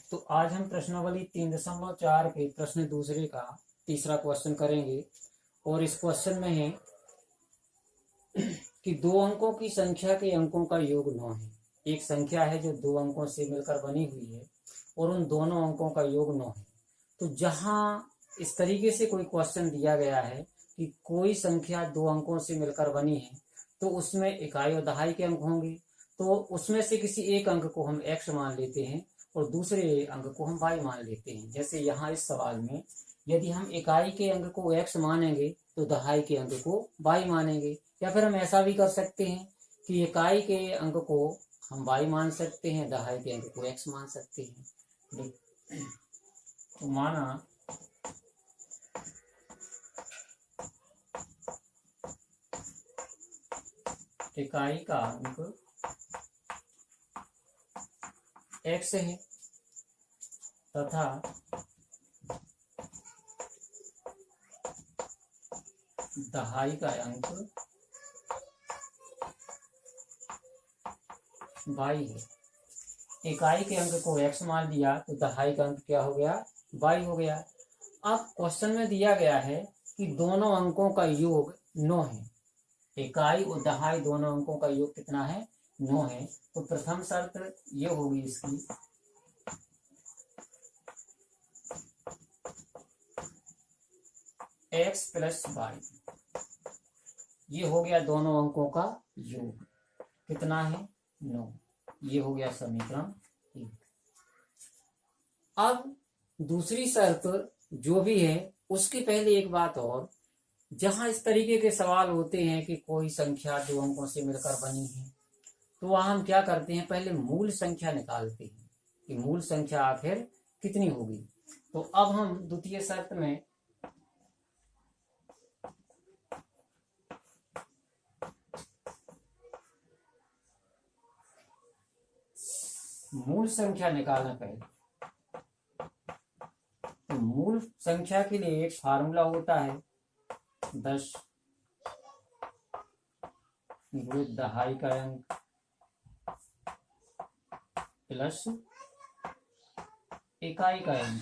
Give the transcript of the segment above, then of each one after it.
तो आज हम प्रश्नावली 3.4 के प्रश्न दूसरे का तीसरा क्वेश्चन करेंगे। और इस क्वेश्चन में है कि दो अंकों की संख्या के अंकों का योग 9 है। एक संख्या है जो दो अंकों से मिलकर बनी हुई है और उन दोनों अंकों का योग 9 है। तो जहां इस तरीके से कोई क्वेश्चन दिया गया है कि कोई संख्या दो अंकों से मिलकर बनी है तो उसमें इकाई और दहाई के अंक होंगे। तो उसमें से किसी एक अंक को हम x मान लेते हैं और दूसरे अंक को हम y मान लेते हैं। जैसे यहाँ इस सवाल में यदि हम इकाई के अंक को x मानेंगे तो दहाई के अंक को y मानेंगे। या फिर हम ऐसा भी कर सकते हैं कि इकाई के अंक को हम y मान सकते हैं, दहाई के अंक को x मान सकते हैं। तो माना इकाई का अंक x है तथा दहाई का अंक y है। इकाई के अंक को x मान लिया तो दहाई का अंक क्या हो गया, y हो गया। अब क्वेश्चन में दिया गया है कि दोनों अंकों का योग 9 है। इकाई और दहाई दोनों अंकों का योग कितना है, 9 है। तो प्रथम शर्त ये होगी इसकी x प्लस वाई, ये हो गया दोनों अंकों का योग कितना है, 9। ये हो गया समीकरण 1। अब दूसरी शर्त जो भी है उसके पहले एक बात और, जहां इस तरीके के सवाल होते हैं कि कोई संख्या दो अंकों से मिलकर बनी है तो वहां हम क्या करते हैं, पहले मूल संख्या निकालते हैं कि मूल संख्या आखिर कितनी होगी। तो अब हम द्वितीय शर्त में मूल संख्या निकालना पहले। तो मूल संख्या के लिए एक फार्मूला होता है 10 गुणित दहाई का अंक प्लस इकाई का अंक,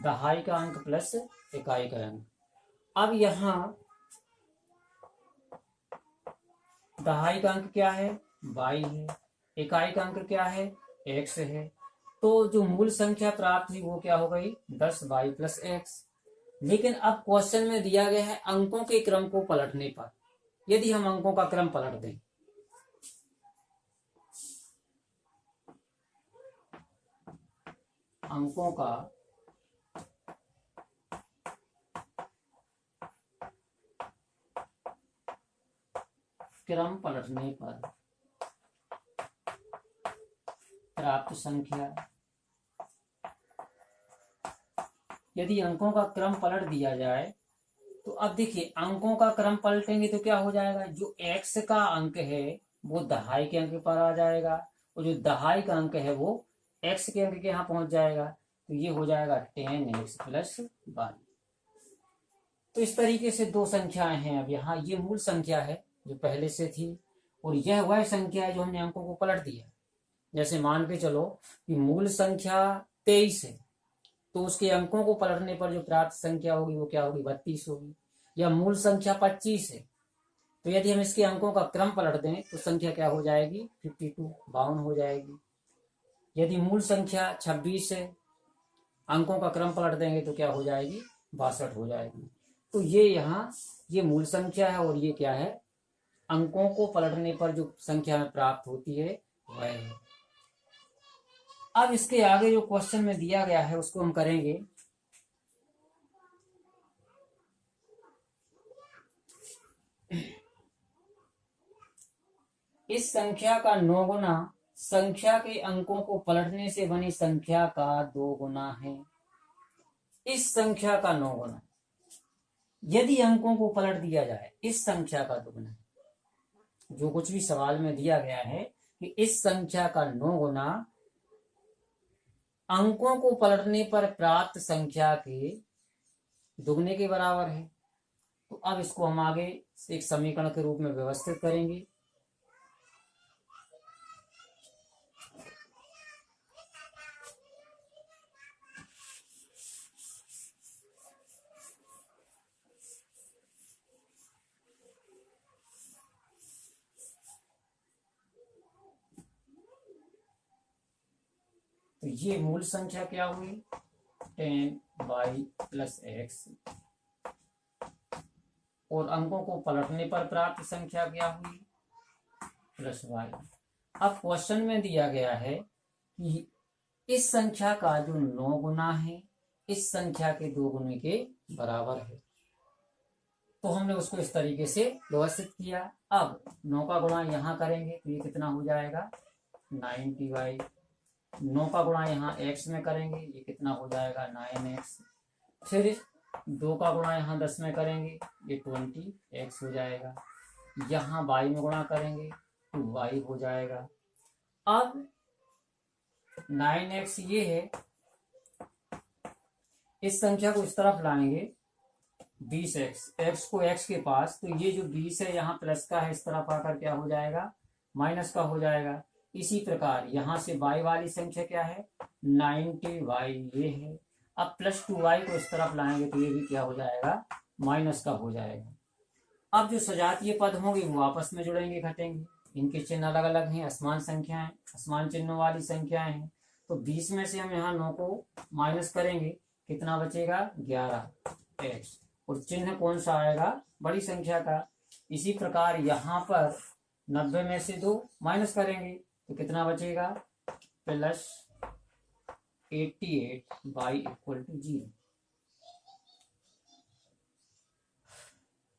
दहाई का अंक प्लस इकाई का अंक। अब यहाँ दहाई का अंक क्या है, y है, इकाई का अंक क्या है, x है। तो जो मूल संख्या प्राप्त हुई वो क्या हो गई, 10y प्लस x। लेकिन अब क्वेश्चन में दिया गया है अंकों के क्रम को पलटने पर, यदि हम अंकों का क्रम पलट दें, अंकों का क्रम पलटने पर प्राप्त संख्या, यदि अंकों का क्रम पलट दिया जाए तो अब देखिए अंकों का क्रम पलटेंगे तो क्या हो जाएगा, जो x का अंक है वो दहाई के अंक पर आ जाएगा और जो दहाई का अंक है वो x के अंक के यहाँ पहुंच जाएगा। तो ये हो जाएगा 10x प्लस y। तो इस तरीके से दो संख्याएं हैं। अब यहाँ ये मूल संख्या है जो पहले से थी और यह वह संख्या है जो हमने अंकों को पलट दिया। जैसे मान के चलो कि मूल संख्या 23 है तो उसके अंकों को पलटने पर जो प्राप्त संख्या होगी वो क्या होगी, 32 होगी। या मूल संख्या 25 है तो यदि हम इसके अंकों का क्रम पलट दें तो संख्या क्या हो जाएगी, 52 52 हो जाएगी। यदि मूल संख्या 26 है, अंकों का क्रम पलट देंगे तो क्या हो जाएगी, 62 हो जाएगी। तो ये यहाँ ये मूल संख्या है और ये क्या है, अंकों को पलटने पर जो संख्या में प्राप्त होती है वह है। अब इसके आगे जो क्वेश्चन में दिया गया है उसको हम करेंगे। इस संख्या का 9 गुना संख्या के अंकों को पलटने से बनी संख्या का 2 गुना है। इस संख्या का 9 गुना, यदि अंकों को पलट दिया जाए इस संख्या का 2 गुना, जो कुछ भी सवाल में दिया गया है कि इस संख्या का 9 गुना अंकों को पलटने पर प्राप्त संख्या के दुगने के बराबर है। तो अब इसको हम आगे एक समीकरण के रूप में व्यवस्थित करेंगे। तो ये मूल संख्या क्या हुई 10y प्लस एक्स, और अंकों को पलटने पर प्राप्त संख्या क्या हुई प्लस वाई। अब क्वेश्चन में दिया गया है कि इस संख्या का जो 9 गुना है इस संख्या के 2 गुने के बराबर है, तो हमने उसको इस तरीके से व्यवस्थित किया। अब 9 का गुणा यहाँ करेंगे तो ये कितना हो जाएगा 90y, 9 का गुणा यहाँ x में करेंगे ये कितना हो जाएगा 9x, फिर 2 का गुणा यहाँ 10 में करेंगे ये 20x हो जाएगा, यहाँ y में गुणा करेंगे 2y हो जाएगा। अब 9x ये है, इस संख्या को इस तरफ लाएंगे 20x, x को x के पास, तो ये जो 20 है यहाँ प्लस का है, इस तरफ आकर क्या हो जाएगा माइनस का हो जाएगा। इसी प्रकार यहाँ से y वाली संख्या क्या है 90y ये है। अब प्लस 2y को इस तरफ लाएंगे तो ये भी क्या हो जाएगा माइनस का हो जाएगा। अब जो सजातीय पद होंगे वो आपस में जुड़ेंगे घटेंगे, इनके चिन्ह अलग अलग हैं, असमान संख्याएं, असमान चिन्हों वाली संख्याएं हैं। तो 20 में से हम यहाँ 9 को माइनस करेंगे कितना बचेगा 11x, और चिन्ह कौन सा आएगा बड़ी संख्या का। इसी प्रकार यहाँ पर 90 में से 2 माइनस करेंगे तो कितना बचेगा प्लस 88y इक्वल टू 0।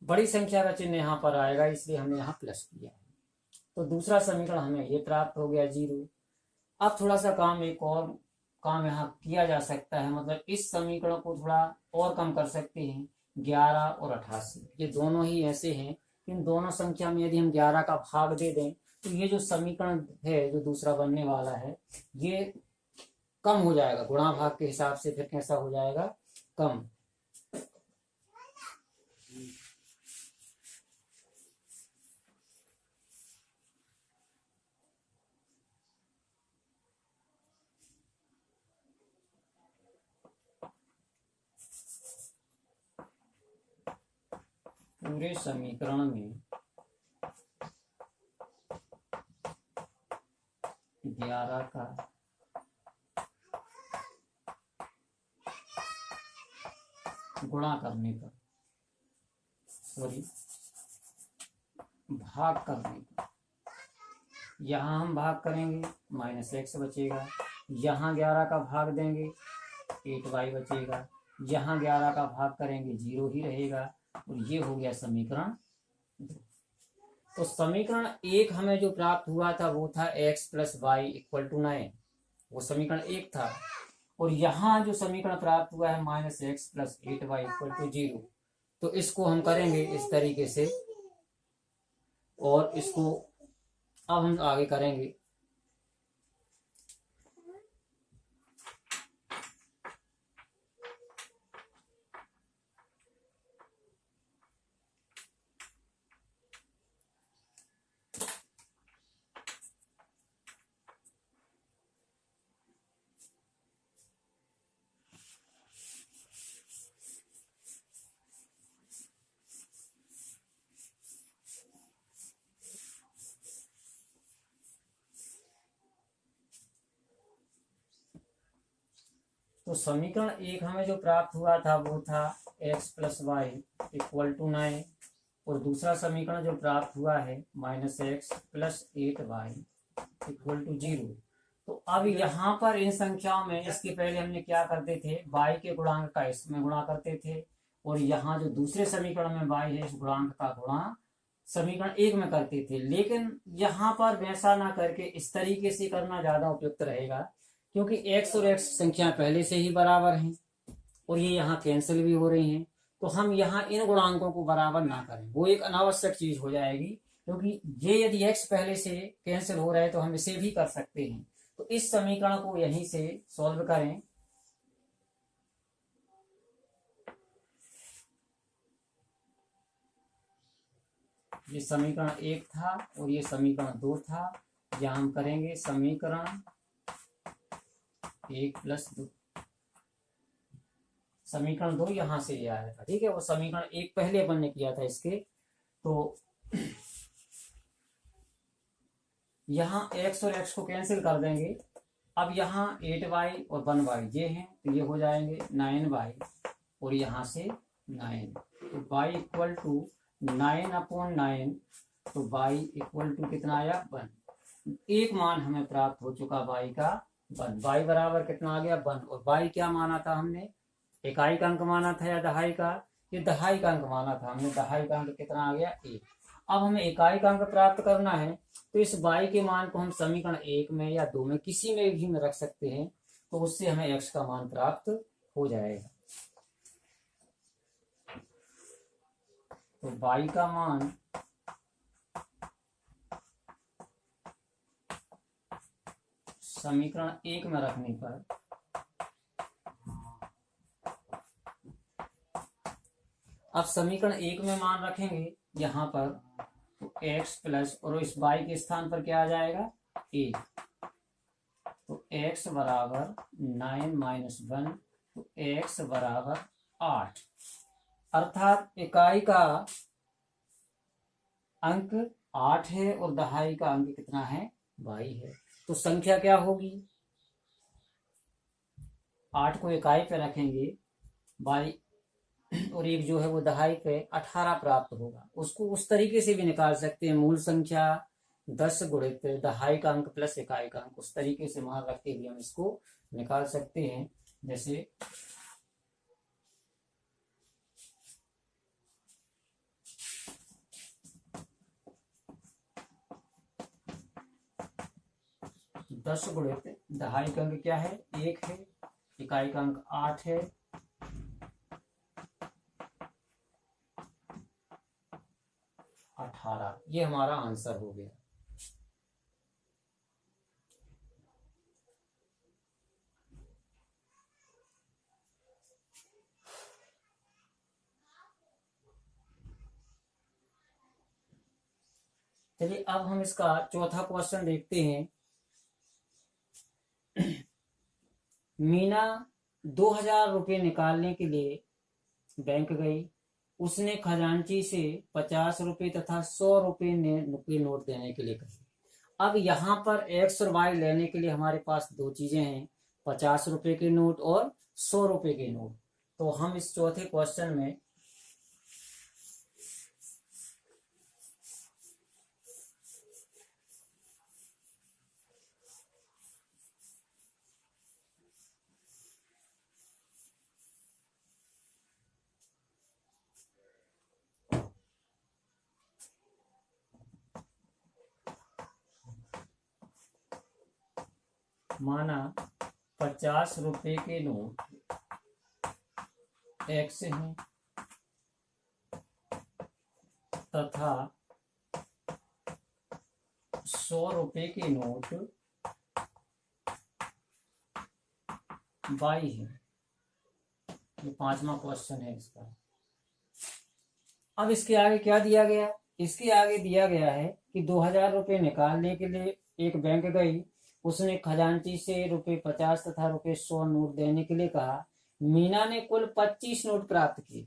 बड़ी संख्या का चिन्ह यहाँ पर आएगा इसलिए हमने यहाँ प्लस किया। तो दूसरा समीकरण हमें ये प्राप्त हो गया 0। अब थोड़ा सा एक और काम यहाँ किया जा सकता है, मतलब इस समीकरण को थोड़ा और कम कर सकते हैं। 11 और 88 ये दोनों ही ऐसे हैं, इन दोनों संख्या में यदि हम 11 का भाग दे दें तो ये जो समीकरण है जो दूसरा बनने वाला है ये कम हो जाएगा, गुणा भाग के हिसाब से फिर कैसा हो जाएगा कम। पूरे समीकरण में 11 का गुणा करने पर भाग करने पर, यहाँ हम भाग करेंगे -x बचेगा, यहाँ 11 का भाग देंगे 8y बचेगा, यहाँ 11 का भाग करेंगे 0 ही रहेगा, और ये हो गया समीकरण 2। तो समीकरण 1 हमें जो प्राप्त हुआ था वो था x plus y equal to 9, वो समीकरण 1 था। और यहाँ जो समीकरण प्राप्त हुआ है -x plus 8y equal to 0, तो इसको हम करेंगे इस तरीके से, और इसको अब हम आगे करेंगे। तो समीकरण 1 हमें जो प्राप्त हुआ था वो था x plus y equal to 9, और दूसरा समीकरण जो प्राप्त हुआ है -x plus 8y equal to 0। तो अब यहाँ पर इन संख्याओं में इसके पहले हमने क्या करते थे y के गुणांक का इसमें गुणा करते थे, और यहाँ जो दूसरे समीकरण में y है इस गुणांक का गुणा समीकरण 1 में करते थे। लेकिन यहाँ पर वैसा ना करके इस तरीके से करना ज्यादा उपयुक्त रहेगा, क्योंकि x और x संख्या पहले से ही बराबर हैं और ये यहाँ कैंसिल भी हो रही हैं, तो हम यहाँ इन गुणांकों को बराबर ना करें, वो एक अनावश्यक चीज हो जाएगी। क्योंकि ये यदि x पहले से कैंसिल हो रहा है तो हम इसे भी कर सकते हैं। तो इस समीकरण को यहीं से सॉल्व करें। ये समीकरण 1 था और ये समीकरण 2 था। यहाँ हम करेंगे समीकरण 1 प्लस 2, समीकरण 2 यहाँ से ये आया था, ठीक है। वो समीकरण 1 पहले अपन ने किया था इसके, तो यहाँ x और x को कैंसिल कर देंगे अब यहाँ 8y और 1y ये हैं, तो ये हो जाएंगे 9y और यहाँ से 9, तो y इक्वल टू 9/9, तो y इक्वल टू कितना आया 1। एक मान हमें प्राप्त हो चुका y का 1। y बराबर कितना आ गया 1, और y क्या माना था हमने, इकाई का अंक माना था या दहाई का, ये दहाई का अंक माना था हमने, दहाई का अंक कितना आ गया 1। अब हमें इकाई का अंक प्राप्त करना है, तो इस y के मान को हम समीकरण 1 में या 2 में किसी में भी में रख सकते हैं, तो उससे हमें x का मान प्राप्त हो जाएगा। तो y का मान समीकरण 1 में रखने पर अब समीकरण 1 में मान रखेंगे यहाँ पर, तो x प्लस और इस y के स्थान पर क्या आ जाएगा 1, तो x बराबर 9 - 1, तो x बराबर 8, अर्थात इकाई का अंक 8 है और दहाई का अंक कितना है y है। तो संख्या क्या होगी, 8 को इकाई पे रखेंगे y और एक जो है वो दहाई पे 18 प्राप्त होगा। उसको उस तरीके से भी निकाल सकते हैं, मूल संख्या 10 गुणित दहाई का अंक प्लस इकाई का अंक, उस तरीके से मान रखते हुए हम इसको निकाल सकते हैं। जैसे दस गुणित दहाई का अंक क्या है 1 है, इकाई का अंक 8 है, 18, ये हमारा आंसर हो गया। चलिए अब हम इसका चौथा क्वेश्चन देखते हैं। मीना 2000 रुपये निकालने के लिए बैंक गई। उसने खजांची से 50 रुपये तथा 100 रुपये के नोट देने के लिए कही। अब यहाँ पर x और y लेने के लिए हमारे पास दो चीजें हैं, 50 रुपये के नोट और 100 रुपये के नोट। तो हम इस चौथे क्वेश्चन में माना 50 रुपये के नोट x हैं तथा 100 रुपये के नोट y है। ये पांचवा क्वेश्चन है इसका। अब इसके आगे क्या दिया गया, इसके आगे दिया गया है कि 2000 रुपये निकालने के लिए एक बैंक गई। उसने खजांची से रुपये 50 तथा रुपये 100 नोट देने के लिए कहा। मीना ने कुल 25 नोट प्राप्त किए।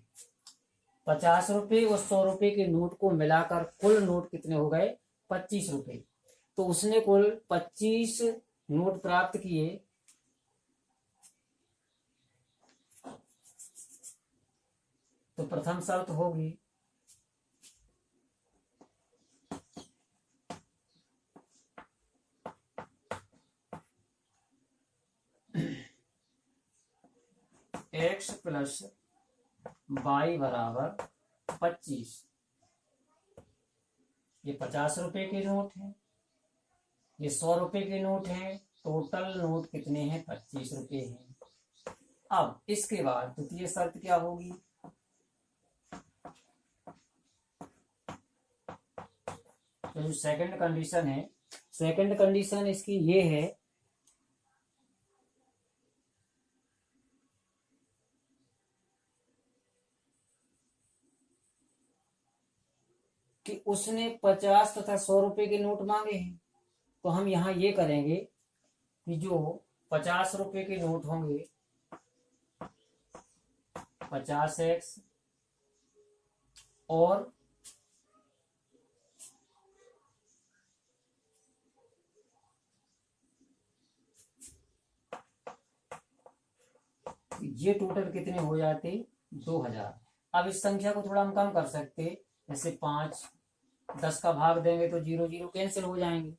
50 रुपये और 100 रुपये के नोट को मिलाकर कुल नोट कितने हो गए 25 रुपये। तो उसने कुल 25 नोट प्राप्त किए। तो प्रथम शर्त होगी x प्लस y बराबर 25। ये 50 रुपए के नोट हैं, ये 100 रुपए के नोट हैं। टोटल नोट कितने हैं 25 रुपए हैं। अब इसके बाद द्वितीय शर्त क्या होगी, तो जो सेकंड कंडीशन है, सेकंड कंडीशन इसकी ये है कि उसने 50 तथा 100 रुपए के नोट मांगे हैं। तो हम यहाँ ये करेंगे कि जो 50 रुपए के नोट होंगे 50x और ये टोटल कितने हो जाते 2000। अब इस संख्या को थोड़ा हम कम कर सकते, जैसे 5 10 का भाग देंगे तो 0 0 कैंसिल हो जाएंगे।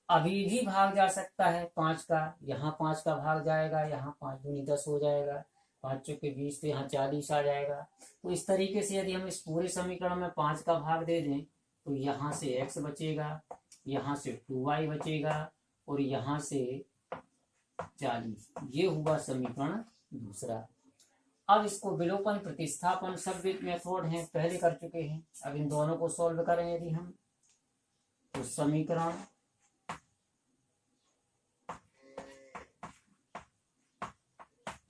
अभी भी भाग जा सकता है 5 का, यहाँ 5 का भाग जाएगा, यहाँ 5 दूनी 10 हो जाएगा, 5 चौके 20 तो यहाँ 40 आ जाएगा। तो इस तरीके से यदि हम इस पूरे समीकरण में 5 का भाग दे दें तो यहाँ से x बचेगा, यहाँ से 2y बचेगा और यहाँ से 40। ये हुआ समीकरण दूसरा। अब इसको विलोपन प्रतिस्थापन सब मेथड हैं, पहले कर चुके हैं। अब इन दोनों को सॉल्व करें यदि हम, तो समीकरण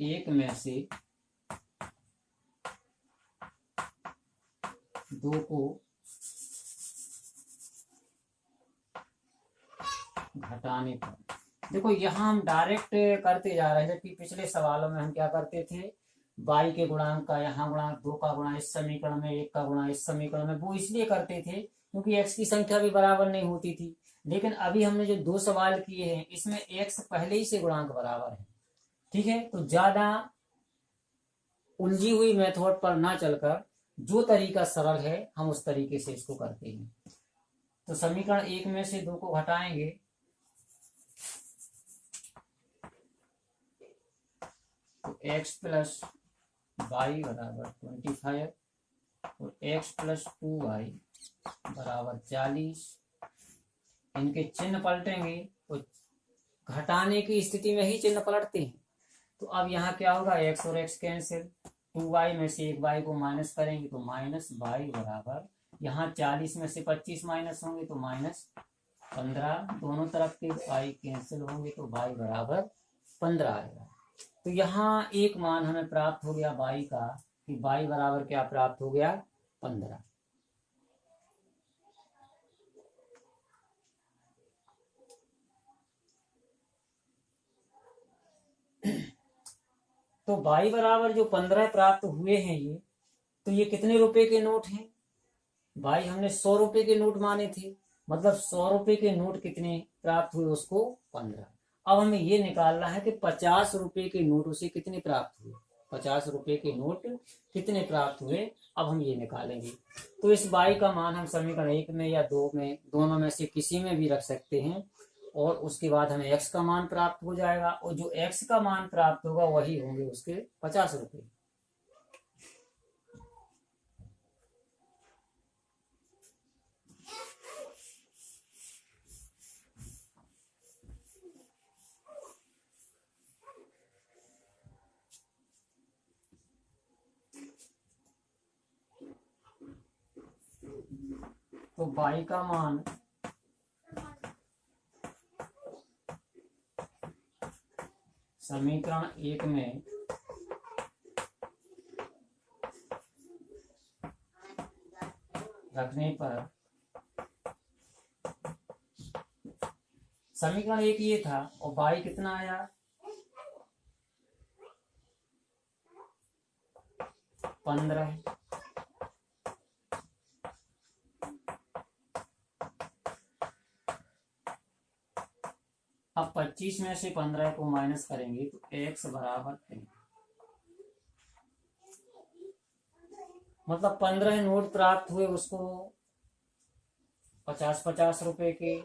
एक में से 2 को घटाने पर, देखो यहाँ हम डायरेक्ट करते जा रहे हैं, जबकि पिछले सवालों में हम क्या करते थे, y के गुणांक का यहाँ गुणांक, 2 का गुणा इस समीकरण में, 1 का गुणा इस समीकरण में, वो इसलिए करते थे क्योंकि x की संख्या भी बराबर नहीं होती थी। लेकिन अभी हमने जो 2 सवाल किए हैं इसमें x पहले ही से गुणांक बराबर है, ठीक है। तो ज्यादा उलझी हुई मेथड पर ना चलकर जो तरीका सरल है हम उस तरीके से इसको करते हैं। तो समीकरण 1 में से 2 को घटाएंगे तो x प्लस वाई बराबर 25 और x प्लस 2y बराबर 40। इनके चिन्ह पलटेंगे तो घटाने की स्थिति में ही चिन्ह पलटते हैं। तो अब यहाँ क्या होगा, x और x कैंसिल, 2y में से एक y को माइनस करेंगे तो माइनस y बराबर, यहाँ 40 में से 25 माइनस होंगे तो माइनस 15, दोनों तरफ के y कैंसिल होंगे तो y बराबर 15 आएगा। तो यहाँ एक मान हमें प्राप्त हो गया y का, कि y बराबर क्या प्राप्त हो गया 15। तो y बराबर जो 15 प्राप्त हुए हैं ये, तो ये कितने रुपए के नोट हैं भाई, हमने 100 रुपए के नोट माने थे, मतलब 100 रुपए के नोट कितने प्राप्त हुए उसको 15। अब हमें ये निकालना है कि 50 रुपए के नोट उसे कितने प्राप्त हुए, 50 रुपए के नोट कितने प्राप्त हुए, अब हम ये निकालेंगे। तो इस y का मान हम समीकरण 1 में या 2 में, दोनों में से किसी में भी रख सकते हैं, और उसके बाद हमें x का मान प्राप्त हो जाएगा, और जो x का मान प्राप्त होगा वही होंगे उसके 50 रुपए। तो y का मान समीकरण 1 में रखने पर, समीकरण 1 ये था और y कितना आया 15। अब 25 में से 15 को माइनस करेंगे तो x बराबर 3, मतलब 15 नोट प्राप्त हुए उसको 50-50 रुपए के,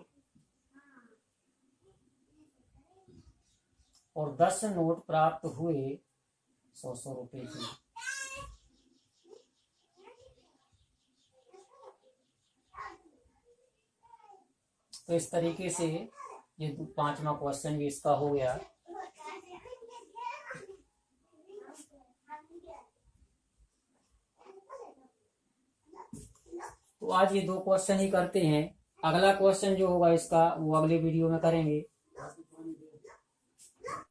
और 10 नोट प्राप्त हुए 100-100 रुपए के। तो इस तरीके से ये 5वां क्वेश्चन भी इसका हो गया। तो आज ये 2 क्वेश्चन ही करते हैं, अगला क्वेश्चन जो होगा इसका वो अगले वीडियो में करेंगे।